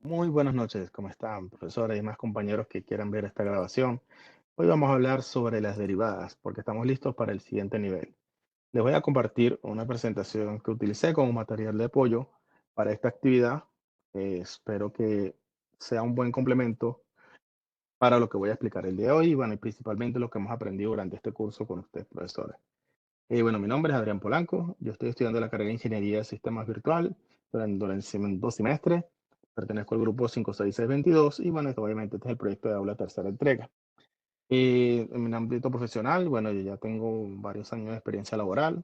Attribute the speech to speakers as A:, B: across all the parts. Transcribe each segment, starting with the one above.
A: Muy buenas noches, ¿cómo están, profesores y más compañeros que quieran ver esta grabación? Hoy vamos a hablar sobre las derivadas, porque estamos listos para el siguiente nivel. Les voy a compartir una presentación que utilicé como material de apoyo para esta actividad. Espero que sea un buen complemento para lo que voy a explicar el día de hoy y, bueno, y principalmente lo que hemos aprendido durante este curso con ustedes, profesores. Bueno, mi nombre es Adrián Polanco. Yo estoy estudiando la carrera de Ingeniería de Sistemas Virtual durante 2 semestres. Pertenezco al grupo 56622 y, bueno, obviamente este es el proyecto de aula tercera entrega. En mi ámbito profesional, bueno, yo ya tengo varios años de experiencia laboral.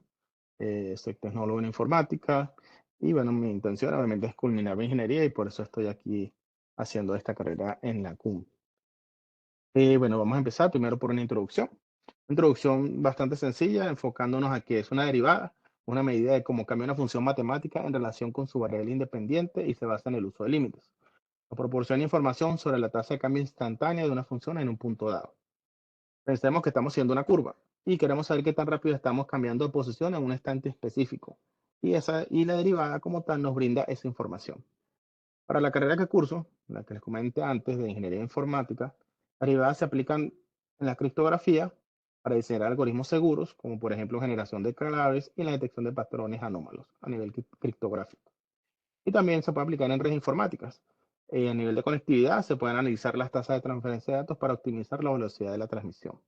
A: Soy tecnólogo en informática y, bueno, mi intención obviamente es culminar mi ingeniería y por eso estoy aquí haciendo esta carrera en la CUM. Bueno, vamos a empezar primero por una introducción. Introducción bastante sencilla, enfocándonos a que es una derivada, una medida de cómo cambia una función matemática en relación con su variable independiente y se basa en el uso de límites. Nos proporciona información sobre la tasa de cambio instantánea de una función en un punto dado. Pensemos que estamos haciendo una curva y queremos saber qué tan rápido estamos cambiando de posición en un instante específico. Y la derivada como tal nos brinda esa información. Para la carrera que curso, la que les comenté antes de ingeniería informática, las derivadas se aplican en la criptografía para diseñar algoritmos seguros, como por ejemplo generación de claves y la detección de patrones anómalos a nivel criptográfico. Y también se puede aplicar en redes informáticas. A nivel de conectividad, se pueden analizar las tasas de transferencia de datos para optimizar la velocidad de la transmisión.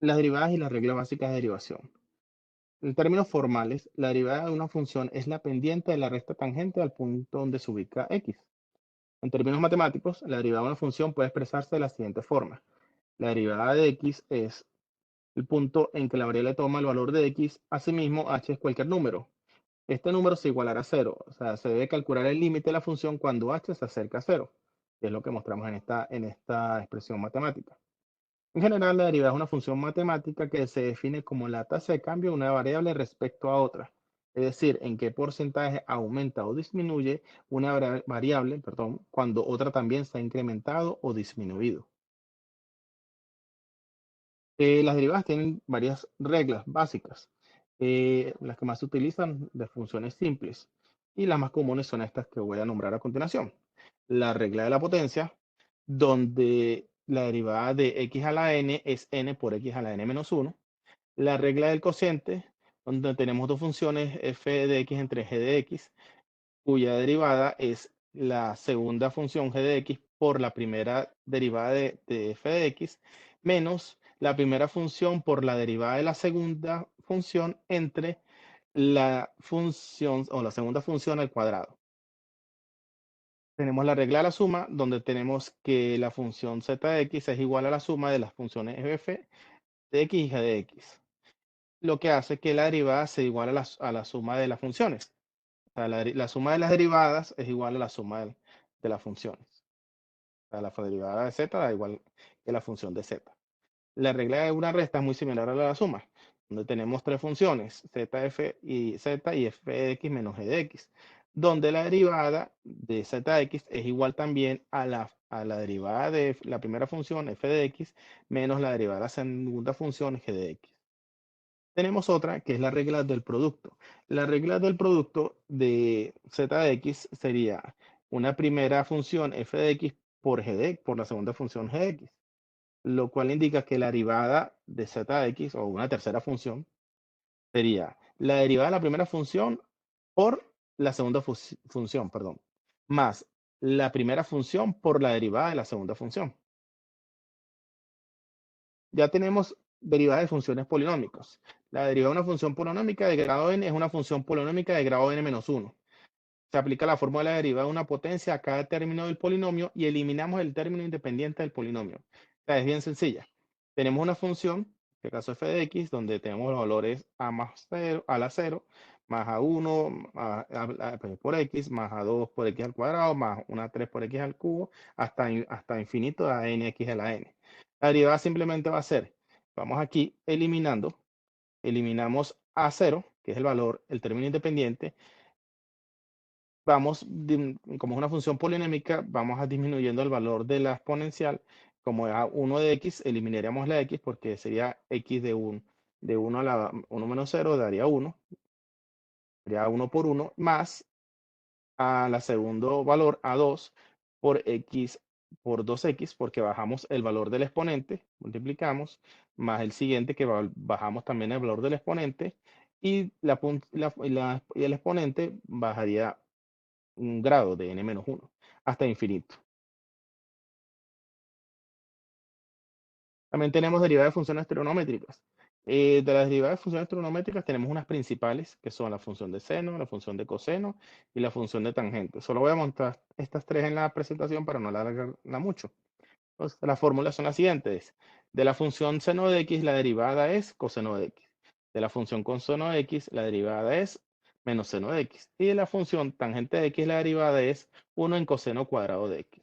A: Las derivadas y las reglas básicas de derivación. En términos formales, la derivada de una función es la pendiente de la recta tangente al punto donde se ubica x. En términos matemáticos, la derivada de una función puede expresarse de la siguiente forma. La derivada de x es el punto en que la variable toma el valor de x, asimismo h es cualquier número. Este número se igualará a cero, o sea, se debe calcular el límite de la función cuando h se acerca a cero, que es lo que mostramos en esta expresión matemática. En general, la derivada es una función matemática que se define como la tasa de cambio de una variable respecto a otra, es decir, en qué porcentaje aumenta o disminuye una variable, perdón, cuando otra también se ha incrementado o disminuido. Las derivadas tienen varias reglas básicas. Las que más se utilizan de funciones simples y las más comunes son estas que voy a nombrar a continuación. La regla de la potencia, donde la derivada de x a la n es n por x a la n menos 1. La regla del cociente, donde tenemos dos funciones f de x entre g de x, cuya derivada es la segunda función g de x por la primera derivada de f de x, menos la primera función por la derivada de la segunda función entre la función o la segunda función al cuadrado. Tenemos la regla de la suma, donde tenemos que la función z de x es igual a la suma de las funciones f de x y g de x, lo que hace que la derivada sea igual a la suma de las funciones. O sea, la suma de las derivadas es igual a la suma de las funciones. O sea, la derivada de z da igual que la función de z. La regla de una resta es muy similar a la de la suma, donde tenemos tres funciones, zf y z y f de x menos g de x, donde la derivada de zx es igual también a la derivada de la primera función f de x menos la derivada de la segunda función g de x. Tenemos otra que es la regla del producto. La regla del producto de z de x sería una primera función f de x por g de x, por la segunda función g de x, lo cual indica que la derivada de z de x, o una tercera función, sería la derivada de la primera función por la segunda función, perdón, más la primera función por la derivada de la segunda función. Ya tenemos derivadas de funciones polinómicas. La derivada de una función polinómica de grado n es una función polinómica de grado n menos 1. Se aplica la fórmula de derivada de una potencia a cada término del polinomio y eliminamos el término independiente del polinomio. O sea, es bien sencilla. Tenemos una función, en este caso f de x, donde tenemos los valores a más 0, a la 0, más a 1 pues, por x, más a 2 por x al cuadrado, más una 3 por x al cubo, hasta infinito a nx a la n. La derivada simplemente va a ser, vamos aquí eliminando, eliminamos a 0, que es el valor, el término independiente, como es una función polinómica, vamos a disminuyendo el valor de la exponencial. Como a 1 de x, eliminaríamos la x porque sería x de 1 a la 1 menos 0 daría 1, sería 1 por 1, más a la segundo valor a 2 por x por 2x, porque bajamos el valor del exponente, multiplicamos, más el siguiente que bajamos también el valor del exponente, y, y el exponente bajaría un grado de n-1 hasta infinito. También tenemos derivadas de funciones trigonométricas. De las derivadas de funciones trigonométricas tenemos unas principales, que son la función de seno, la función de coseno y la función de tangente. Solo voy a montar estas tres en la presentación para no alargarla mucho. Entonces, las fórmulas son las siguientes. De la función seno de x, la derivada es coseno de x. De la función coseno de x, la derivada es menos seno de x. Y de la función tangente de x, la derivada es 1 en coseno cuadrado de x.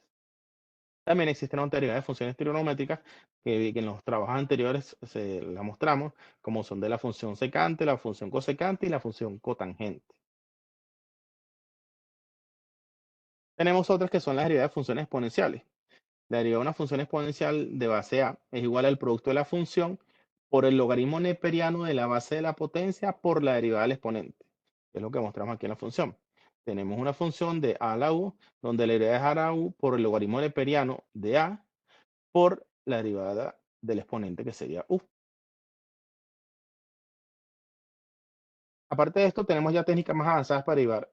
A: También existen una teoría de funciones trigonométricas que en los trabajos anteriores se la mostramos, como son de la función secante, la función cosecante y la función cotangente. Tenemos otras que son las derivadas de funciones exponenciales. La derivada de una función exponencial de base a es igual al producto de la función por el logaritmo neperiano de la base de la potencia por la derivada del exponente. Es lo que mostramos aquí en la función. Tenemos una función de a a la u, donde la derivada es a la u por el logaritmo neperiano de a por la derivada del exponente, que sería u. Aparte de esto, tenemos ya técnicas más avanzadas para derivar.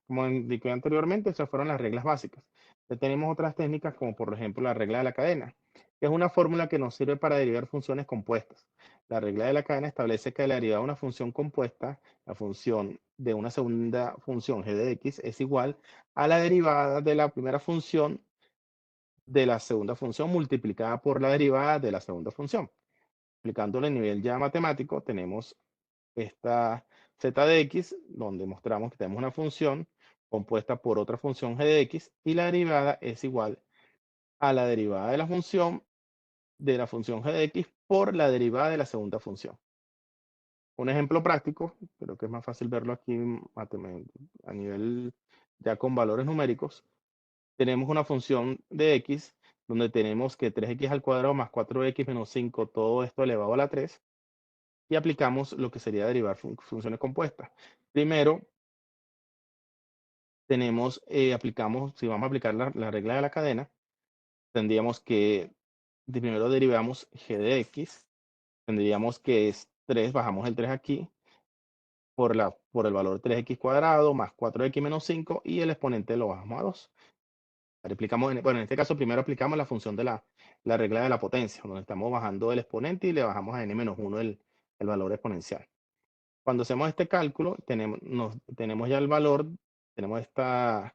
A: Como indiqué anteriormente, esas fueron las reglas básicas. Ya tenemos otras técnicas, como por ejemplo la regla de la cadena, que es una fórmula que nos sirve para derivar funciones compuestas. La regla de la cadena establece que la derivada de una función compuesta, la función de una segunda función g de x, es igual a la derivada de la primera función de la segunda función multiplicada por la derivada de la segunda función. Aplicándolo a nivel ya matemático, tenemos esta z de x, donde mostramos que tenemos una función compuesta por otra función g de x, y la derivada es igual a la derivada de la función g de x por la derivada de la segunda función. Un ejemplo práctico, creo que es más fácil verlo aquí a nivel ya con valores numéricos. Tenemos una función de x donde tenemos que 3x al cuadrado más 4x menos 5, todo esto elevado a la 3, y aplicamos lo que sería derivar funciones compuestas. Primero, aplicamos, si vamos a aplicar la regla de la cadena, tendríamos que, primero derivamos g de x, tendríamos que es 3, bajamos el 3 aquí, por el valor 3x cuadrado más 4x menos 5, y el exponente lo bajamos a 2. Aplicamos, bueno, en este caso primero aplicamos la función de la regla de la potencia, donde estamos bajando el exponente y le bajamos a n-1 el valor exponencial. Cuando hacemos este cálculo, tenemos ya el valor, tenemos esta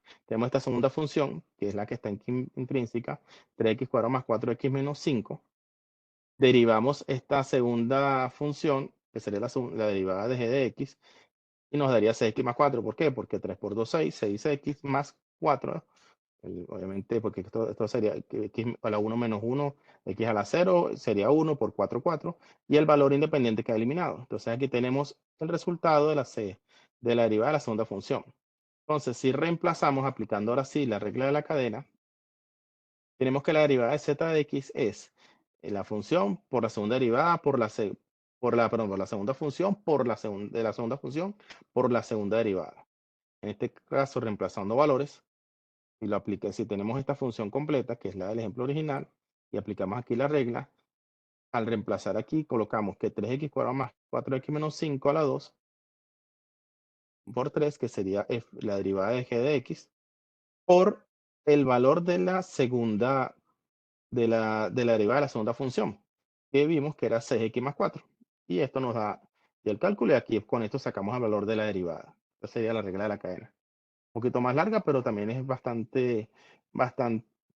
A: segunda función, que es la que está intrínseca, 3x cuadrado más 4x menos 5. Derivamos esta segunda función, que sería la derivada de g de x, y nos daría 6x más 4. ¿Por qué? Porque 3 por 2, 6, 6x más 4. Obviamente, porque esto sería que x a la 1 menos 1, x a la 0 sería 1 por 4, 4, y el valor independiente queda eliminado. Entonces aquí tenemos el resultado de la derivada de la segunda función. Entonces, si reemplazamos aplicando ahora sí la regla de la cadena, tenemos que la derivada de z de x es la función por la segunda derivada perdón, por la segunda función de la segunda función por la segunda derivada. En este caso, reemplazando valores, si lo apliqué, si tenemos esta función completa, que es la del ejemplo original, y aplicamos aquí la regla, al reemplazar aquí colocamos que 3x cuadrado más 4x menos 5 a la 2 por 3, que sería la derivada de g de x, por el valor de la segunda, de la derivada de la segunda función, que vimos que era 6x más 4. Y esto nos da ya el cálculo, y aquí con esto sacamos el valor de la derivada. Esta sería la regla de la cadena. Un poquito más larga, pero también es bastante,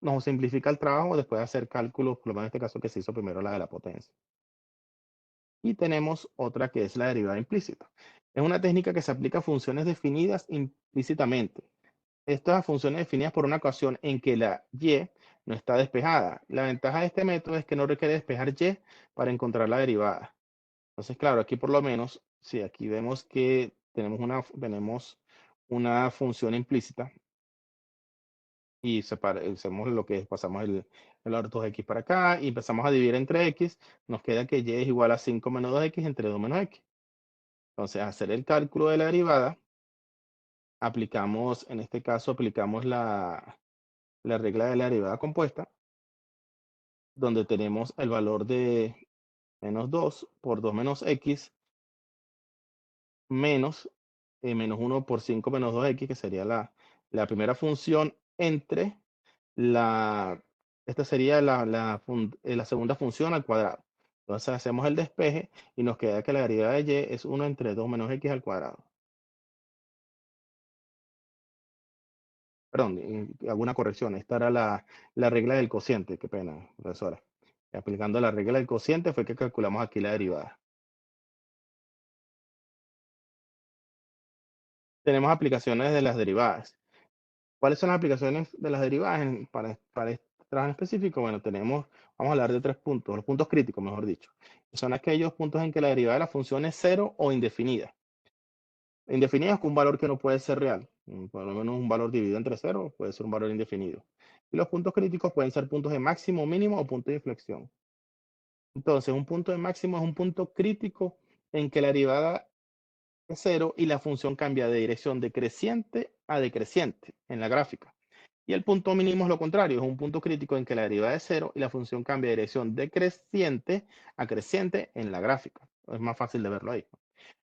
A: nos simplifica el trabajo después de hacer cálculos, por lo menos en este caso que se hizo primero la de la potencia. Y tenemos otra que es la derivada implícita. Es una técnica que se aplica a funciones definidas implícitamente. Estas funciones definidas por una ecuación en que la y no está despejada. La ventaja de este método es que no requiere despejar y para encontrar la derivada. Entonces, claro, aquí por lo menos, si aquí vemos que tenemos una función implícita, y hacemos lo que es, pasamos el valor 2x para acá y empezamos a dividir entre x, nos queda que y es igual a 5 menos 2x entre 2 menos x. Entonces, hacer el cálculo de la derivada, aplicamos, en este caso, aplicamos la regla de la derivada compuesta, donde tenemos el valor de menos 2 por 2 menos x menos menos 1 por 5 menos 2x, que sería la primera función entre la, esta sería la segunda función al cuadrado. Entonces hacemos el despeje y nos queda que la derivada de y es 1 entre 2 menos x al cuadrado. Perdón, hago una corrección. Esta era la regla del cociente. Qué pena, profesora. Aplicando la regla del cociente fue que calculamos aquí la derivada. Tenemos aplicaciones de las derivadas. ¿Cuáles son las aplicaciones de las derivadas para este trabajo en específico? Bueno, vamos a hablar de 3 puntos, los puntos críticos, mejor dicho. Son aquellos puntos en que la derivada de la función es cero o indefinida. Indefinida es un valor que no puede ser real. Por lo menos un valor dividido entre cero puede ser un valor indefinido. Y los puntos críticos pueden ser puntos de máximo, mínimo o punto de inflexión. Entonces, un punto de máximo es un punto crítico en que la derivada es cero y la función cambia de dirección decreciente a decreciente en la gráfica. Y el punto mínimo es lo contrario, es un punto crítico en que la derivada es cero y la función cambia de dirección decreciente a creciente en la gráfica. Es más fácil de verlo ahí.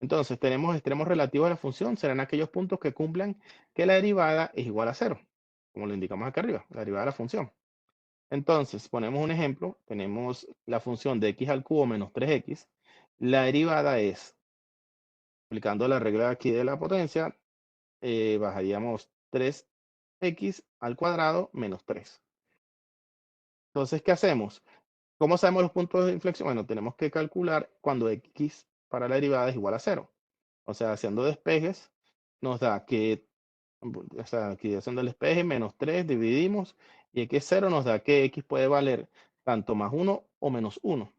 A: Entonces, tenemos extremos relativos a la función, serán aquellos puntos que cumplan que la derivada es igual a cero, como lo indicamos acá arriba, la derivada de la función. Entonces, ponemos un ejemplo, tenemos la función de x al cubo menos 3x, la derivada es, aplicando la regla aquí de la potencia, bajaríamos 3x al cuadrado menos 3. Entonces, ¿qué hacemos? ¿Cómo sabemos los puntos de inflexión? Bueno, tenemos que calcular cuando x para la derivada es igual a cero. O sea, haciendo despejes, nos da que, o sea, aquí haciendo el despeje, menos 3, dividimos, y x 0 nos da que x puede valer tanto más 1 o menos 1.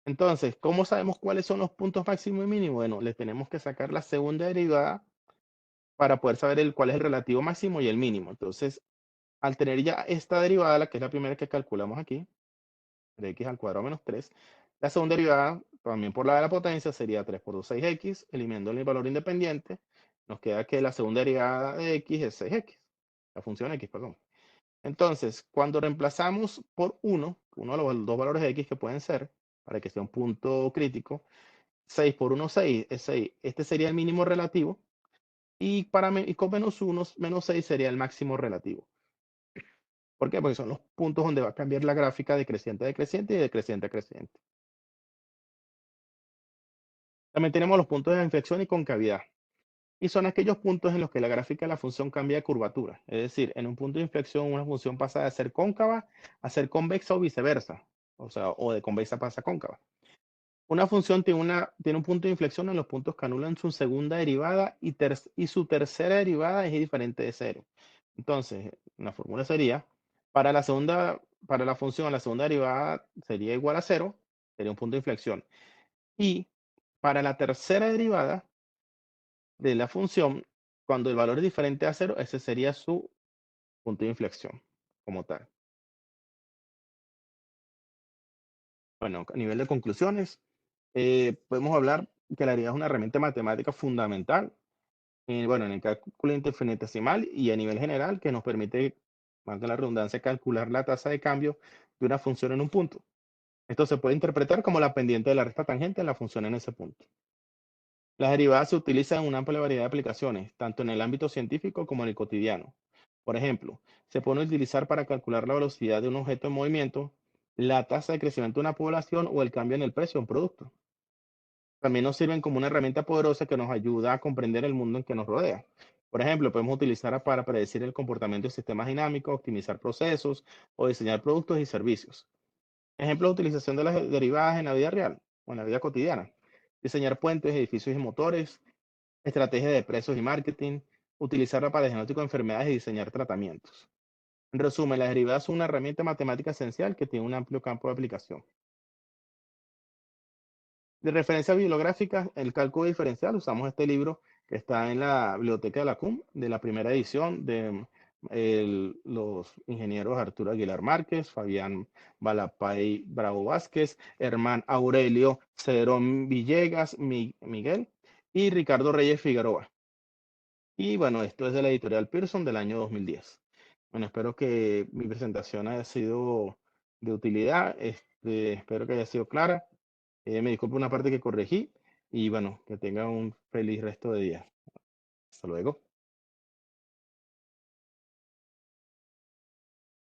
A: Entonces, ¿cómo sabemos cuáles son los puntos máximo y mínimo? Bueno, le tenemos que sacar la segunda derivada para poder saber cuál es el relativo máximo y el mínimo. Entonces, al tener ya esta derivada, la que es la primera que calculamos aquí, de x al cuadrado menos 3. La segunda derivada, también por la de la potencia, sería 3 por 2, 6x, eliminando el valor independiente. Nos queda que la segunda derivada de x es 6x, la función x, perdón. Entonces, cuando reemplazamos por 1, uno de los dos valores de x que pueden ser, para que sea un punto crítico, 6 por 1, 6 es 6. Este sería el mínimo relativo. Y, y con menos 1, menos 6 sería el máximo relativo. ¿Por qué? Porque son los puntos donde va a cambiar la gráfica de creciente a decreciente y de creciente a creciente. También tenemos los puntos de inflexión y concavidad. Y son aquellos puntos en los que la gráfica de la función cambia de curvatura. Es decir, en un punto de inflexión una función pasa de ser cóncava a ser convexa o viceversa. O sea, o de convexa pasa a cóncava. Una función tiene un punto de inflexión en los puntos que anulan su segunda derivada y su tercera derivada es diferente de cero. Entonces, la fórmula sería, para la función, la segunda derivada sería igual a cero, sería un punto de inflexión. Y para la tercera derivada de la función, cuando el valor es diferente a cero, ese sería su punto de inflexión como tal. Bueno, a nivel de conclusiones, podemos hablar que la derivada es una herramienta matemática fundamental, bueno, en el cálculo infinitesimal y a nivel general, que nos permite, valga la redundancia, calcular la tasa de cambio de una función en un punto. Esto se puede interpretar como la pendiente de la recta tangente en la función en ese punto. Las derivadas se utilizan en una amplia variedad de aplicaciones, tanto en el ámbito científico como en el cotidiano. Por ejemplo, se puede utilizar para calcular la velocidad de un objeto en movimiento, la tasa de crecimiento de una población o el cambio en el precio de un producto. También nos sirven como una herramienta poderosa que nos ayuda a comprender el mundo en que nos rodea. Por ejemplo, podemos utilizarla para predecir el comportamiento de sistemas dinámicos, optimizar procesos o diseñar productos y servicios. Ejemplo de utilización de las derivadas en la vida real o en la vida cotidiana. Diseñar puentes, edificios y motores, estrategia de precios y marketing, utilizarla para el diagnóstico de enfermedades y diseñar tratamientos. En resumen, las derivadas son una herramienta matemática esencial que tiene un amplio campo de aplicación. De referencia bibliográfica, el cálculo diferencial, usamos este libro que está en la biblioteca de la CUM, de la primera edición de los ingenieros Arturo Aguilar Márquez, Fabián Balapay Bravo Vázquez, Hermán Aurelio Cedrón Villegas, Miguel y Ricardo Reyes Figueroa. Y bueno, esto es de la editorial Pearson del año 2010. Bueno, espero que mi presentación haya sido de utilidad. Espero que haya sido clara. Me disculpo una parte que corregí. Y bueno, que tenga un feliz resto de día. Hasta luego.